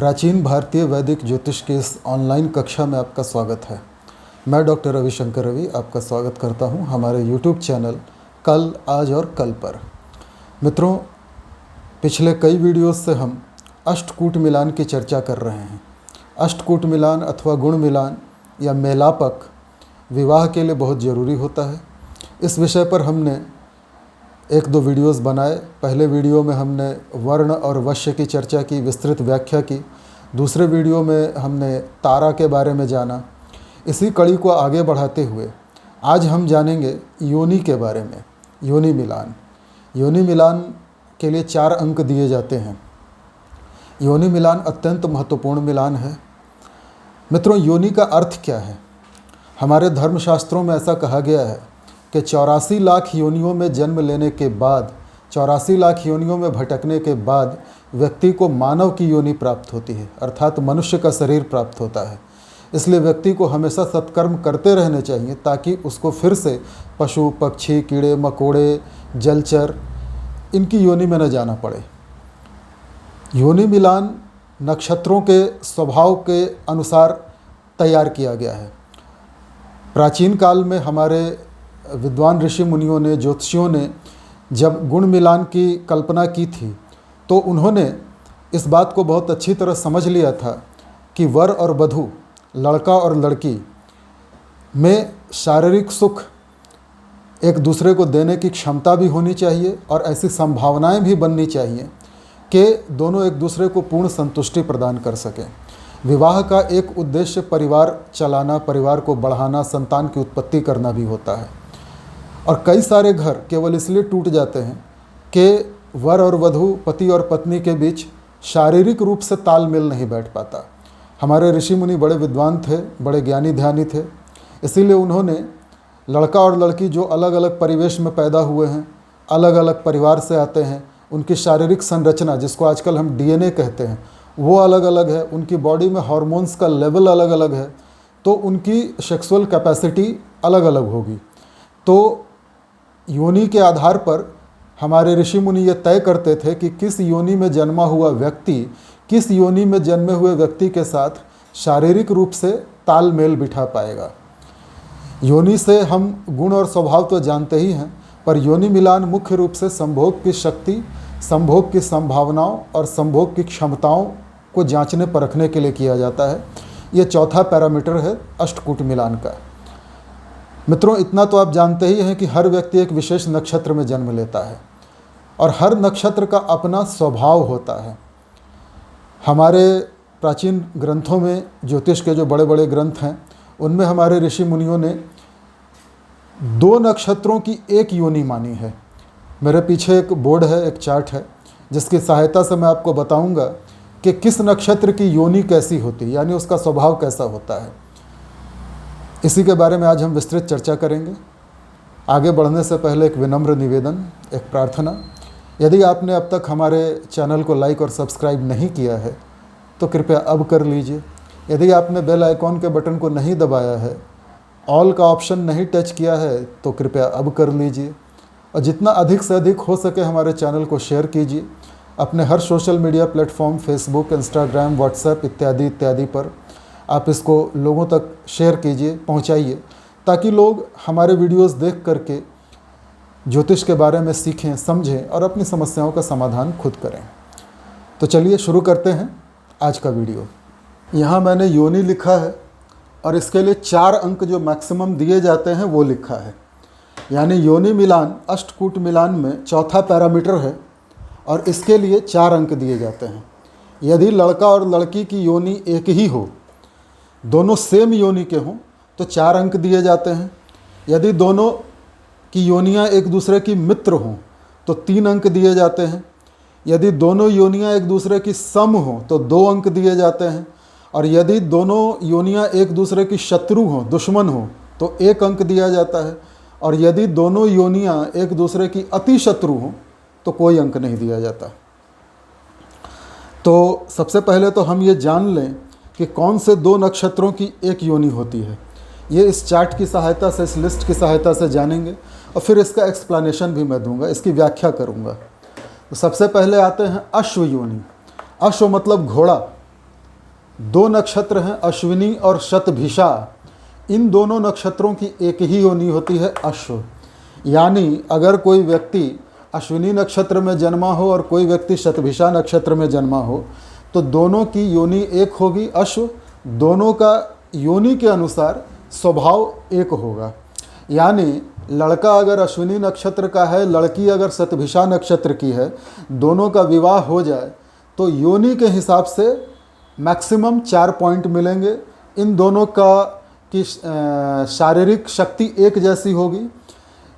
प्राचीन भारतीय वैदिक ज्योतिष के इस ऑनलाइन कक्षा में आपका स्वागत है। मैं डॉक्टर रविशंकर रवि आपका स्वागत करता हूं हमारे यूट्यूब चैनल कल, आज और कल पर। मित्रों, पिछले कई वीडियोस से हम अष्टकूट मिलान की चर्चा कर रहे हैं। अष्टकूट मिलान अथवा गुण मिलान या मेलापक विवाह के लिए बहुत ज़रूरी होता है। इस विषय पर हमने एक दो वीडियोस बनाए। पहले वीडियो में हमने वर्ण और वश्य की चर्चा की, विस्तृत व्याख्या की। दूसरे वीडियो में हमने तारा के बारे में जाना। इसी कड़ी को आगे बढ़ाते हुए आज हम जानेंगे योनि के बारे में। योनि मिलान, योनि मिलान के लिए 4 अंक दिए जाते हैं। योनि मिलान अत्यंत महत्वपूर्ण मिलान है। मित्रों, योनि का अर्थ क्या है? हमारे धर्मशास्त्रों में ऐसा कहा गया है कि 84 लाख योनियों में जन्म लेने के बाद, 84 लाख योनियों में भटकने के बाद व्यक्ति को मानव की योनि प्राप्त होती है, अर्थात मनुष्य का शरीर प्राप्त होता है। इसलिए व्यक्ति को हमेशा सत्कर्म करते रहने चाहिए ताकि उसको फिर से पशु, पक्षी, कीड़े मकोड़े, जलचर इनकी योनि में न जाना पड़े। योनि मिलान नक्षत्रों के स्वभाव के अनुसार तैयार किया गया है। प्राचीन काल में हमारे विद्वान ऋषि मुनियों ने, ज्योतिषियों ने जब गुण मिलान की कल्पना की थी तो उन्होंने इस बात को बहुत अच्छी तरह समझ लिया था कि वर और वधू, लड़का और लड़की में शारीरिक सुख एक दूसरे को देने की क्षमता भी होनी चाहिए और ऐसी संभावनाएं भी बननी चाहिए कि दोनों एक दूसरे को पूर्ण संतुष्टि प्रदान कर सकें। विवाह का एक उद्देश्य परिवार चलाना, परिवार को बढ़ाना, संतान की उत्पत्ति करना भी होता है। और कई सारे घर केवल इसलिए टूट जाते हैं कि वर और वधू, पति और पत्नी के बीच शारीरिक रूप से तालमेल नहीं बैठ पाता। हमारे ऋषि मुनि बड़े विद्वान थे, बड़े ज्ञानी ध्यानी थे। इसीलिए उन्होंने लड़का और लड़की जो अलग अलग परिवेश में पैदा हुए हैं, अलग अलग परिवार से आते हैं, उनकी शारीरिक संरचना, जिसको आजकल हम DNA कहते हैं, वो अलग अलग है। उनकी बॉडी में हार्मोन्स का लेवल अलग अलग है, तो उनकी सेक्सुअल कैपेसिटी अलग अलग होगी। तो योनि के आधार पर हमारे ऋषि मुनि ये तय करते थे कि किस योनि में जन्मा हुआ व्यक्ति किस योनि में जन्मे हुए व्यक्ति के साथ शारीरिक रूप से तालमेल बिठा पाएगा। योनि से हम गुण और स्वभाव तो जानते ही हैं, पर योनि मिलान मुख्य रूप से संभोग की शक्ति, संभोग की संभावनाओं और संभोग की क्षमताओं को जांचने परखने के लिए किया जाता है। ये चौथा पैरामीटर है अष्टकूट मिलान का। मित्रों, इतना तो आप जानते ही हैं कि हर व्यक्ति एक विशेष नक्षत्र में जन्म लेता है और हर नक्षत्र का अपना स्वभाव होता है। हमारे प्राचीन ग्रंथों में, ज्योतिष के जो बड़े बड़े ग्रंथ हैं, उनमें हमारे ऋषि मुनियों ने 2 नक्षत्रों की एक योनि मानी है। मेरे पीछे एक बोर्ड है, एक चार्ट है, जिसकी सहायता से मैं आपको बताऊंगा कि किस नक्षत्र की योनि कैसी होती है, यानी उसका स्वभाव कैसा होता है। इसी के बारे में आज हम विस्तृत चर्चा करेंगे। आगे बढ़ने से पहले एक विनम्र निवेदन, एक प्रार्थना। यदि आपने अब तक हमारे चैनल को लाइक और सब्सक्राइब नहीं किया है तो कृपया अब कर लीजिए। यदि आपने बेल आइकॉन के बटन को नहीं दबाया है, ऑल का ऑप्शन नहीं टच किया है, तो कृपया अब कर लीजिए। और जितना अधिक से अधिक हो सके हमारे चैनल को शेयर कीजिए अपने हर social media platform, Facebook, Instagram, WhatsApp इत्यादि इत्यादि पर आप इसको लोगों तक शेयर कीजिए, पहुंचाइए, ताकि लोग हमारे वीडियोस देख करके ज्योतिष के बारे में सीखें, समझें और अपनी समस्याओं का समाधान खुद करें। तो चलिए शुरू करते हैं आज का वीडियो। यहाँ मैंने योनि लिखा है और इसके लिए 4 अंक जो मैक्सिमम दिए जाते हैं वो लिखा है। यानी योनि मिलान अष्टकूट मिलान में चौथा पैरामीटर है और इसके लिए 4 अंक दिए जाते हैं। यदि लड़का और लड़की की योनि एक ही हो, दोनों सेम योनि के हों, तो 4 अंक दिए जाते हैं। यदि दोनों की योनियां एक दूसरे की मित्र हों तो 3 अंक दिए जाते हैं। यदि दोनों योनियां एक दूसरे की सम हों तो 2 अंक दिए जाते हैं। और यदि दोनों योनियां एक दूसरे की शत्रु हों, दुश्मन हों, तो 1 अंक दिया जाता है। और यदि दोनों योनियां एक दूसरे की अति शत्रु हों तो कोई अंक नहीं दिया जाता। तो सबसे पहले तो हम ये जान लें कि कौन से 2 नक्षत्रों की एक योनि होती है। ये इस चार्ट की सहायता से, इस लिस्ट की सहायता से जानेंगे और फिर इसका एक्सप्लेनेशन भी मैं दूंगा, इसकी व्याख्या करूंगा। तो सबसे पहले आते हैं अश्व योनि। अश्व मतलब घोड़ा, दो नक्षत्र हैं अश्विनी और शतभिषा, इन दोनों नक्षत्रों की एक ही योनि होती है अश्व। यानी अगर कोई व्यक्ति अश्विनी नक्षत्र में जन्मा हो और कोई व्यक्ति शतभिषा नक्षत्र में जन्मा हो तो दोनों की योनि एक होगी अश्व, दोनों का योनि के अनुसार स्वभाव एक होगा। यानी लड़का अगर अश्विनी नक्षत्र का है, लड़की अगर शतभिषा नक्षत्र की है, दोनों का विवाह हो जाए तो योनि के हिसाब से मैक्सिमम 4 पॉइंट मिलेंगे। इन दोनों की शारीरिक शक्ति एक जैसी होगी,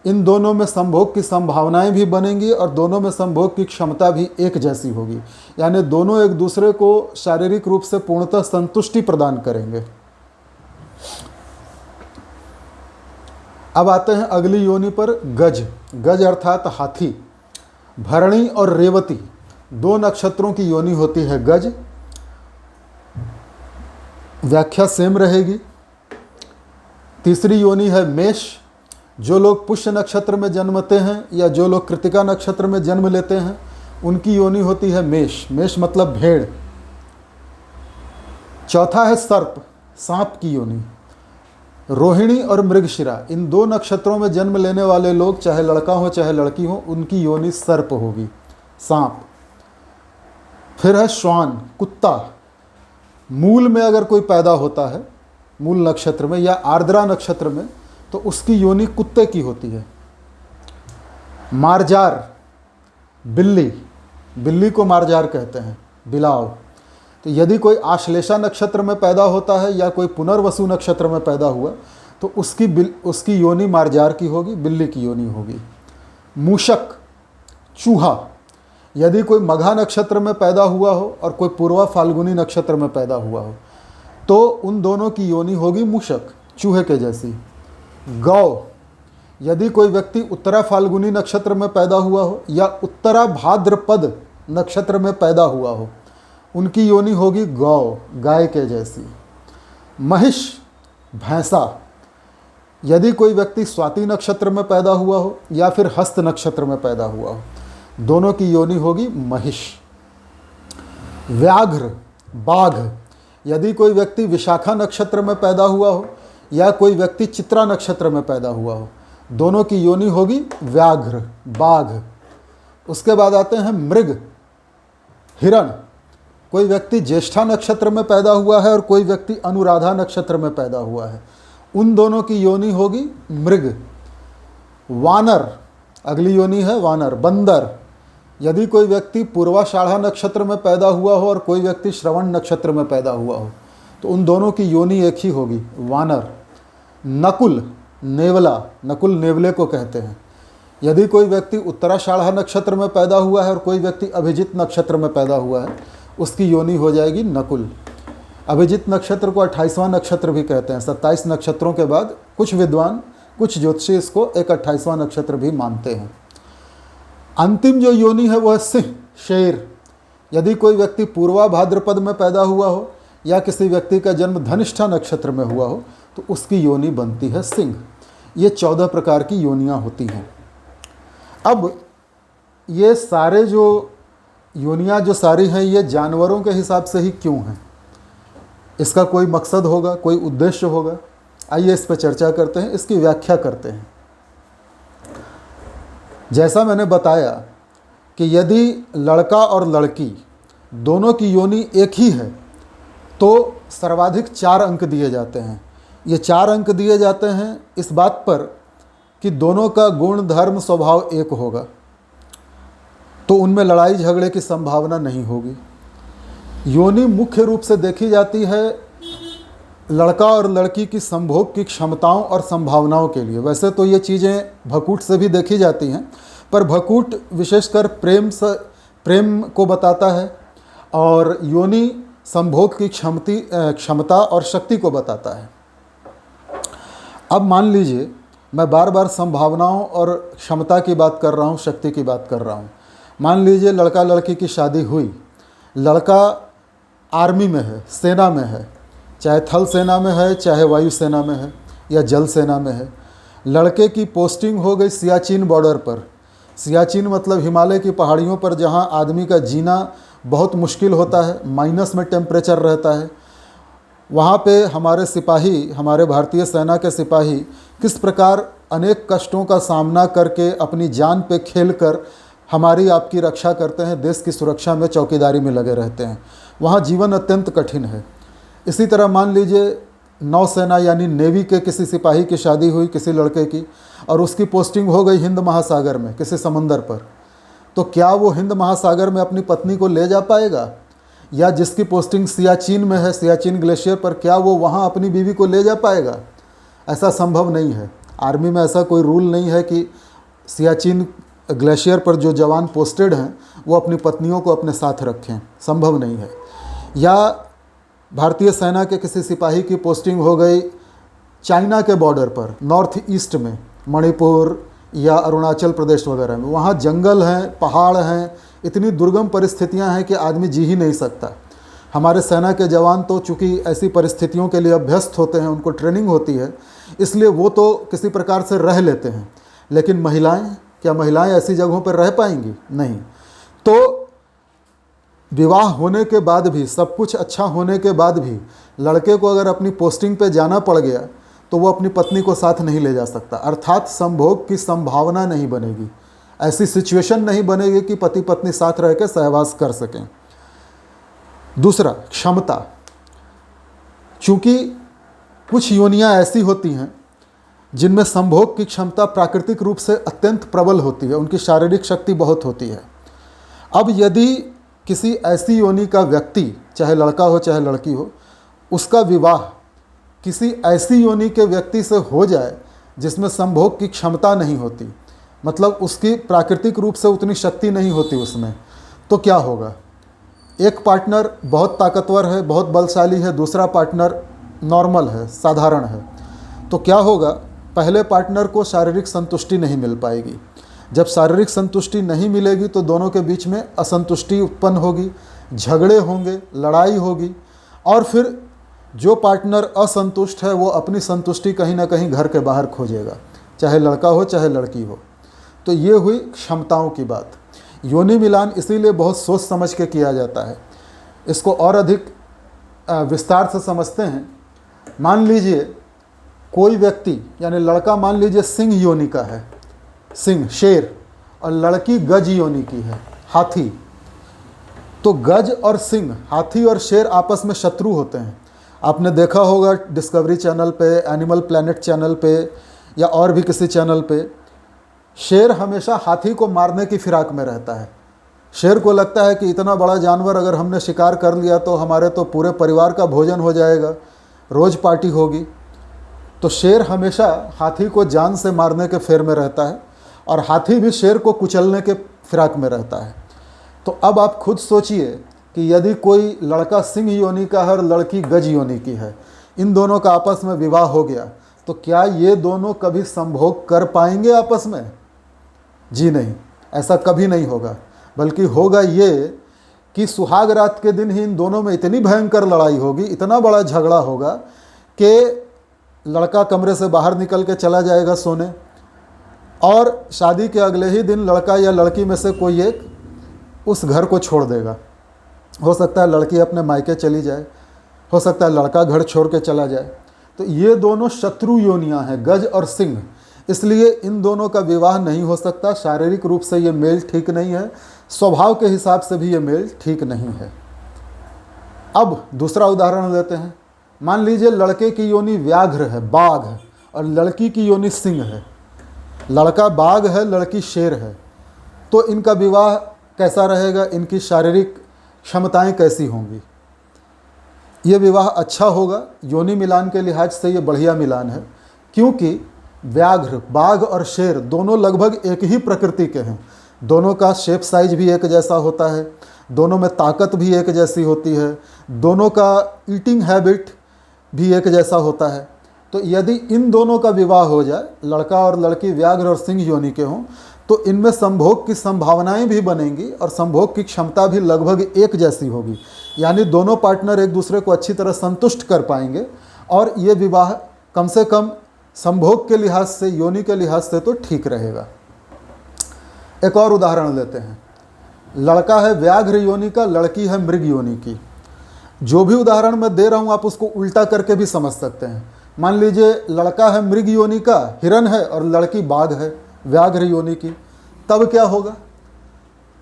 इन दोनों में संभोग की संभावनाएं भी बनेंगी और दोनों में संभोग की क्षमता भी एक जैसी होगी। यानी दोनों एक दूसरे को शारीरिक रूप से पूर्णतः संतुष्टि प्रदान करेंगे। अब आते हैं अगली योनि पर, गज। गज अर्थात हाथी। भरणी और रेवती दो नक्षत्रों की योनि होती है गज। व्याख्या सेम रहेगी। तीसरी योनि है मेष। जो लोग पुष्य नक्षत्र में जन्मते हैं या जो लोग कृतिका नक्षत्र में जन्म लेते हैं उनकी योनि होती है मेष। मेष मतलब भेड़। चौथा है सर्प, सांप की योनि। रोहिणी और मृगशिरा, इन दो नक्षत्रों में जन्म लेने वाले लोग, चाहे लड़का हो चाहे लड़की हो, उनकी योनि सर्प होगी, सांप। फिर है श्वान, कुत्ता। मूल में अगर कोई पैदा होता है, मूल नक्षत्र में या आर्द्रा नक्षत्र में, तो उसकी योनि कुत्ते की होती है। मार्जार, बिल्ली। बिल्ली को मार्जार कहते हैं, बिलाव। तो यदि कोई आश्लेषा नक्षत्र में पैदा होता है या कोई पुनर्वसु नक्षत्र में पैदा हुआ तो उसकी योनि मार्जार की होगी, बिल्ली की योनि होगी। मूषक, चूहा। यदि कोई मघा नक्षत्र में पैदा हुआ हो और कोई पूर्वा फाल्गुनी नक्षत्र में पैदा हुआ हो तो उन दोनों की योनि होगी मूषक, चूहे के जैसी। गौ। यदि कोई व्यक्ति उत्तरा फाल्गुनी नक्षत्र में पैदा हुआ हो या उत्तरा भाद्रपद नक्षत्र में पैदा हुआ हो, उनकी योनि होगी गौ, गाय के जैसी। महिष, भैंसा। यदि कोई व्यक्ति स्वाति नक्षत्र में पैदा हुआ हो या फिर हस्त नक्षत्र में पैदा हुआ हो, दोनों की योनि होगी महिष। व्याघ्र, बाघ। यदि कोई व्यक्ति विशाखा नक्षत्र में पैदा हुआ हो या कोई व्यक्ति चित्रा नक्षत्र में पैदा हुआ हो, दोनों की योनि होगी व्याघ्र, बाघ। उसके बाद आते हैं मृग, हिरण। कोई व्यक्ति ज्येष्ठा नक्षत्र में पैदा हुआ है और कोई व्यक्ति अनुराधा नक्षत्र में पैदा हुआ है, उन दोनों की योनि होगी मृग। वानर, अगली योनि है वानर, बंदर। यदि कोई व्यक्ति पूर्वाषाढ़ा नक्षत्र में पैदा हुआ हो और कोई व्यक्ति श्रवण नक्षत्र में पैदा हुआ हो तो उन दोनों की योनि एक ही होगी, वानर। नकुल, नेवला। नकुल नेवले को कहते हैं। यदि कोई व्यक्ति उत्तराषाढ़ा नक्षत्र में पैदा हुआ है और कोई व्यक्ति अभिजित नक्षत्र में पैदा हुआ है, उसकी योनि हो जाएगी नकुल। अभिजित नक्षत्र को 28वां नक्षत्र भी कहते हैं। 27 नक्षत्रों के बाद कुछ विद्वान, कुछ ज्योतिषी इसको एक 28वां नक्षत्र भी मानते हैं। अंतिम जो योनि है वो है सिंह, शेर। यदि कोई व्यक्ति पूर्वा भाद्रपद में पैदा हुआ हो या किसी व्यक्ति का जन्म धनिष्ठा नक्षत्र में हुआ हो तो उसकी योनि बनती है सिंह। ये 14 प्रकार की योनियां होती हैं। अब ये सारे जो योनियां जो सारी हैं ये जानवरों के हिसाब से ही क्यों हैं? इसका कोई मकसद होगा, कोई उद्देश्य होगा। आइए इस पर चर्चा करते हैं, इसकी व्याख्या करते हैं। जैसा मैंने बताया कि यदि लड़का और लड़की दोनों की योनि एक ही है तो सर्वाधिक 4 अंक दिए जाते हैं। ये 4 अंक दिए जाते हैं इस बात पर कि दोनों का गुण, धर्म, स्वभाव एक होगा, तो उनमें लड़ाई झगड़े की संभावना नहीं होगी। योनि मुख्य रूप से देखी जाती है लड़का और लड़की की संभोग की क्षमताओं और संभावनाओं के लिए। वैसे तो ये चीज़ें भकूट से भी देखी जाती हैं, पर भकूट विशेषकर प्रेम को बताता है और योनि संभोग की क्षमता और शक्ति को बताता है। अब मान लीजिए मैं बार बार संभावनाओं और क्षमता की बात कर रहा हूँ, शक्ति की बात कर रहा हूँ। मान लीजिए लड़का लड़की की शादी हुई, लड़का आर्मी में है, सेना में है, चाहे थल सेना में है, चाहे वायु सेना में है या जल सेना में है। लड़के की पोस्टिंग हो गई सियाचिन बॉर्डर पर। सियाचिन मतलब हिमालय की पहाड़ियों पर, जहाँ आदमी का जीना बहुत मुश्किल होता है, माइनस में टेम्परेचर रहता है। वहाँ पे हमारे सिपाही, हमारे भारतीय सेना के सिपाही किस प्रकार अनेक कष्टों का सामना करके अपनी जान पे खेलकर हमारी आपकी रक्षा करते हैं, देश की सुरक्षा में चौकीदारी में लगे रहते हैं। वहाँ जीवन अत्यंत कठिन है। इसी तरह मान लीजिए नौसेना यानी नेवी के किसी सिपाही की शादी हुई किसी लड़के की, और उसकी पोस्टिंग हो गई हिंद महासागर में किसी समंदर पर, तो क्या वो हिंद महासागर में अपनी पत्नी को ले जा पाएगा? या जिसकी पोस्टिंग सियाचिन में है, सियाचिन ग्लेशियर पर, क्या वो वहाँ अपनी बीवी को ले जा पाएगा? ऐसा संभव नहीं है। आर्मी में ऐसा कोई रूल नहीं है कि सियाचिन ग्लेशियर पर जो जवान पोस्टेड हैं वो अपनी पत्नियों को अपने साथ रखें, संभव नहीं है। या भारतीय सेना के किसी सिपाही की पोस्टिंग हो गई चाइना के बॉर्डर पर, नॉर्थ ईस्ट में, मणिपुर या अरुणाचल प्रदेश वगैरह में, वहाँ जंगल हैं, पहाड़ हैं, इतनी दुर्गम परिस्थितियाँ हैं कि आदमी जी ही नहीं सकता। हमारे सेना के जवान तो चूँकि ऐसी परिस्थितियों के लिए अभ्यस्त होते हैं, उनको ट्रेनिंग होती है, इसलिए वो तो किसी प्रकार से रह लेते हैं। लेकिन महिलाएं, क्या महिलाएं ऐसी जगहों पर रह पाएंगी? नहीं। तो विवाह होने के बाद भी, सब कुछ अच्छा होने के बाद भी लड़के को अगर अपनी पोस्टिंग पे जाना पड़ गया तो वो अपनी पत्नी को साथ नहीं ले जा सकता, अर्थात संभोग की संभावना नहीं बनेगी, ऐसी सिचुएशन नहीं बनेगी कि पति पत्नी साथ रह के सहवास कर सकें। दूसरा, क्षमता। चूँकि कुछ योनियां ऐसी होती हैं जिनमें संभोग की क्षमता प्राकृतिक रूप से अत्यंत प्रबल होती है, उनकी शारीरिक शक्ति बहुत होती है। अब यदि किसी ऐसी योनि का व्यक्ति, चाहे लड़का हो चाहे लड़की हो, उसका विवाह किसी ऐसी योनि के व्यक्ति से हो जाए जिसमें संभोग की क्षमता नहीं होती, मतलब उसकी प्राकृतिक रूप से उतनी शक्ति नहीं होती उसमें, तो क्या होगा? एक पार्टनर बहुत ताकतवर है, बहुत बलशाली है, दूसरा पार्टनर नॉर्मल है, साधारण है, तो क्या होगा? पहले पार्टनर को शारीरिक संतुष्टि नहीं मिल पाएगी। जब शारीरिक संतुष्टि नहीं मिलेगी तो दोनों के बीच में असंतुष्टि उत्पन्न होगी, झगड़े होंगे, लड़ाई होगी, और फिर जो पार्टनर असंतुष्ट है वो अपनी संतुष्टि कहीं ना कहीं घर के बाहर खोजेगा, चाहे लड़का हो चाहे लड़की हो। तो ये हुई क्षमताओं की बात। योनि मिलान इसीलिए बहुत सोच समझ के किया जाता है। इसको और अधिक विस्तार से समझते हैं। मान लीजिए कोई व्यक्ति, यानी लड़का मान लीजिए सिंह योनि का है, सिंह शेर, और लड़की गज योनि की है, हाथी। तो गज और सिंह, हाथी और शेर आपस में शत्रु होते हैं। आपने देखा होगा डिस्कवरी चैनल पे, एनिमल प्लैनेट चैनल पे, या और भी किसी चैनल पे, शेर हमेशा हाथी को मारने की फिराक में रहता है। शेर को लगता है कि इतना बड़ा जानवर अगर हमने शिकार कर लिया तो हमारे तो पूरे परिवार का भोजन हो जाएगा, रोज़ पार्टी होगी। तो शेर हमेशा हाथी को जान से मारने के फेर में रहता है, और हाथी भी शेर को कुचलने के फिराक में रहता है। तो अब आप खुद सोचिए कि यदि कोई लड़का सिंह योनि का है और लड़की गज योनि की है, इन दोनों का आपस में विवाह हो गया, तो क्या ये दोनों कभी संभोग कर पाएंगे आपस में? जी नहीं, ऐसा कभी नहीं होगा। बल्कि होगा ये कि सुहाग रात के दिन ही इन दोनों में इतनी भयंकर लड़ाई होगी, इतना बड़ा झगड़ा होगा कि लड़का कमरे से बाहर निकल के चला जाएगा सोने, और शादी के अगले ही दिन लड़का या लड़की में से कोई एक उस घर को छोड़ देगा। हो सकता है लड़की अपने मायके चली जाए, हो सकता है लड़का घर छोड़ के चला जाए। तो ये दोनों शत्रु योनियां हैं, गज और सिंह, इसलिए इन दोनों का विवाह नहीं हो सकता। शारीरिक रूप से ये मेल ठीक नहीं है, स्वभाव के हिसाब से भी ये मेल ठीक नहीं है। अब दूसरा उदाहरण लेते हैं। मान लीजिए लड़के की योनि व्याघ्र है, बाघ है, और लड़की की योनि सिंह है। लड़का बाघ है, लड़की शेर है, तो इनका विवाह कैसा रहेगा? इनकी शारीरिक क्षमताएं कैसी होंगी? ये विवाह अच्छा होगा। योनि मिलान के लिहाज से ये बढ़िया मिलान है, क्योंकि व्याघ्र, बाघ और शेर दोनों लगभग एक ही प्रकृति के हैं। दोनों का शेप साइज भी एक जैसा होता है, दोनों में ताकत भी एक जैसी होती है, दोनों का ईटिंग हैबिट भी एक जैसा होता है। तो यदि इन दोनों का विवाह हो जाए, लड़का और लड़की व्याघ्र और सिंह योनि के हों, तो इनमें संभोग की संभावनाएं भी बनेंगी और संभोग की क्षमता भी लगभग एक जैसी होगी। यानी दोनों पार्टनर एक दूसरे को अच्छी तरह संतुष्ट कर पाएंगे, और ये विवाह कम से कम संभोग के लिहाज से, योनि के लिहाज से तो ठीक रहेगा। एक और उदाहरण लेते हैं। लड़का है व्याघ्र योनि का, लड़की है मृग योनि की। जो भी उदाहरण मैं दे रहा हूँ आप उसको उल्टा करके भी समझ सकते हैं। मान लीजिए लड़का है मृग योनि का, हिरण है, और लड़की बाघ है, व्याघ्र योनि की, तब क्या होगा?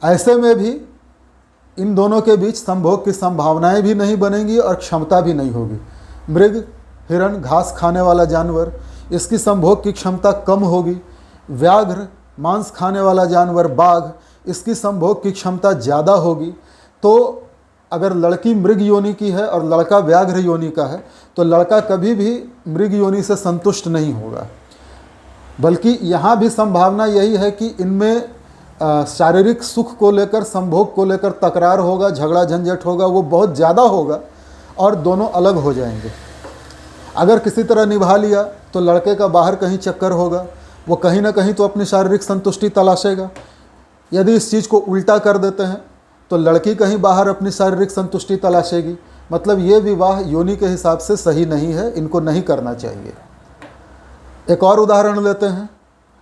ऐसे में भी इन दोनों के बीच संभोग की संभावनाएं भी नहीं बनेंगी और क्षमता भी नहीं होगी। मृग हिरण घास खाने वाला जानवर, इसकी संभोग की क्षमता कम होगी। व्याघ्र मांस खाने वाला जानवर बाघ, इसकी संभोग की क्षमता ज़्यादा होगी। तो अगर लड़की मृग योनि की है और लड़का व्याघ्र योनि का है तो लड़का कभी भी मृग योनि से संतुष्ट नहीं होगा, बल्कि यहाँ भी संभावना यही है कि इनमें शारीरिक सुख को लेकर, संभोग को लेकर तकरार होगा, झगड़ा झंझट होगा, वो बहुत ज़्यादा होगा और दोनों अलग हो जाएंगे। अगर किसी तरह निभा लिया तो लड़के का बाहर कहीं चक्कर होगा, वो कहीं ना कहीं तो अपनी शारीरिक संतुष्टि तलाशेगा। यदि इस चीज़ को उल्टा कर देते हैं तो लड़की कहीं बाहर अपनी शारीरिक संतुष्टि तलाशेगी। मतलब ये विवाह योनि के हिसाब से सही नहीं है, इनको नहीं करना चाहिए। एक और उदाहरण लेते हैं।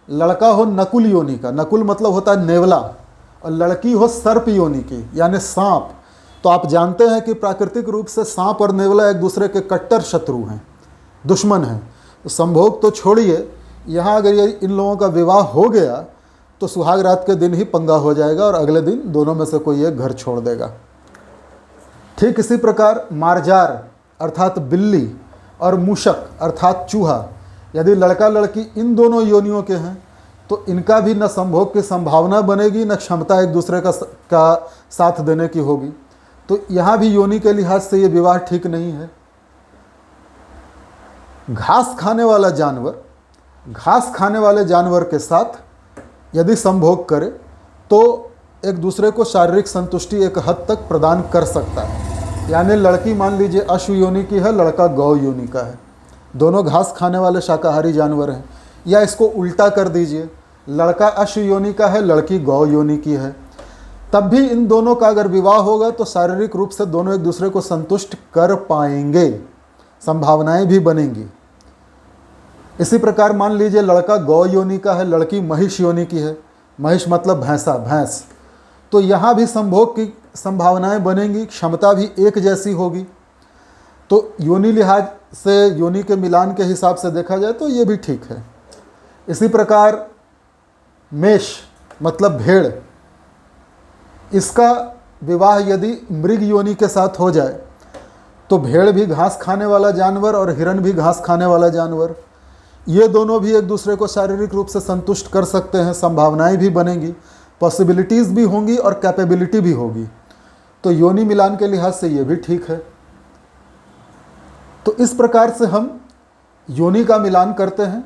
लड़का हो नकुल योनि का, नकुल मतलब होता है नेवला, और लड़की हो सर्प योनि की यानी सांप। तो आप जानते हैं कि प्राकृतिक रूप से सांप और नेवला एक दूसरे के कट्टर शत्रु हैं, दुश्मन हैं। तो संभोग तो छोड़िए, यहाँ अगर ये इन लोगों का विवाह हो गया तो सुहाग रात के दिन ही पंगा हो जाएगा और अगले दिन दोनों में से कोई एक घर छोड़ देगा। ठीक इसी प्रकार मार्जार अर्थात बिल्ली और मूषक अर्थात चूहा, यदि लड़का लड़की इन दोनों योनियों के हैं तो इनका भी न संभोग की संभावना बनेगी, न क्षमता एक दूसरे का साथ देने की होगी। तो यहाँ भी योनि के लिहाज से ये विवाह ठीक नहीं है। घास खाने वाला जानवर घास खाने वाले जानवर के साथ यदि संभोग करे तो एक दूसरे को शारीरिक संतुष्टि एक हद तक प्रदान कर सकता है। यानी लड़की मान लीजिए अश्व योनि की है, लड़का गौ योनि का है, दोनों घास खाने वाले शाकाहारी जानवर हैं। या इसको उल्टा कर दीजिए, लड़का अश्व योनि का है, लड़की गौ योनि की है, तब भी इन दोनों का अगर विवाह होगा तो शारीरिक रूप से दोनों एक दूसरे को संतुष्ट कर पाएंगे, संभावनाएं भी बनेंगी। इसी प्रकार मान लीजिए लड़का गौ योनि का है, लड़की महिष योनि की है, महिष मतलब भैंसा, भैंस, तो यहाँ भी संभोग की संभावनाएं बनेंगी, क्षमता भी एक जैसी होगी। तो योनि लिहाज से, योनि के मिलान के हिसाब से देखा जाए तो ये भी ठीक है। इसी प्रकार मेष मतलब भेड़, इसका विवाह यदि मृग योनि के साथ हो जाए तो भेड़ भी घास खाने वाला जानवर और हिरण भी घास खाने वाला जानवर, ये दोनों भी एक दूसरे को शारीरिक रूप से संतुष्ट कर सकते हैं, संभावनाएं भी बनेंगी, पॉसिबिलिटीज़ भी होंगी और कैपेबिलिटी भी होगी। तो योनि मिलान के लिहाज से ये भी ठीक है। तो इस प्रकार से हम योनि का मिलान करते हैं,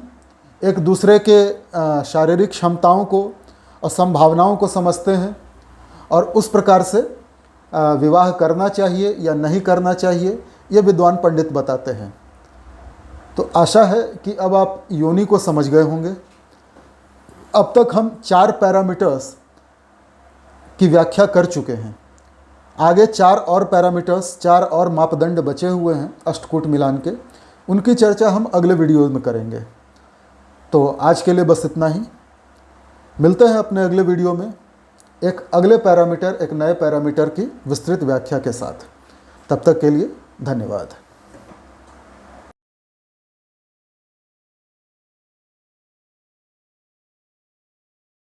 एक दूसरे के शारीरिक क्षमताओं को और संभावनाओं को समझते हैं और उस प्रकार से विवाह करना चाहिए या नहीं करना चाहिए, ये विद्वान पंडित बताते हैं। तो आशा है कि अब आप योनि को समझ गए होंगे। अब तक हम 4 पैरामीटर्स की व्याख्या कर चुके हैं। आगे 4 और पैरामीटर्स, 4 और मापदंड बचे हुए हैं अष्टकूट मिलान के, उनकी चर्चा हम अगले वीडियो में करेंगे। तो आज के लिए बस इतना ही। मिलते हैं अपने अगले वीडियो में एक अगले पैरामीटर, एक नए पैरामीटर की विस्तृत व्याख्या के साथ। तब तक के लिए धन्यवाद।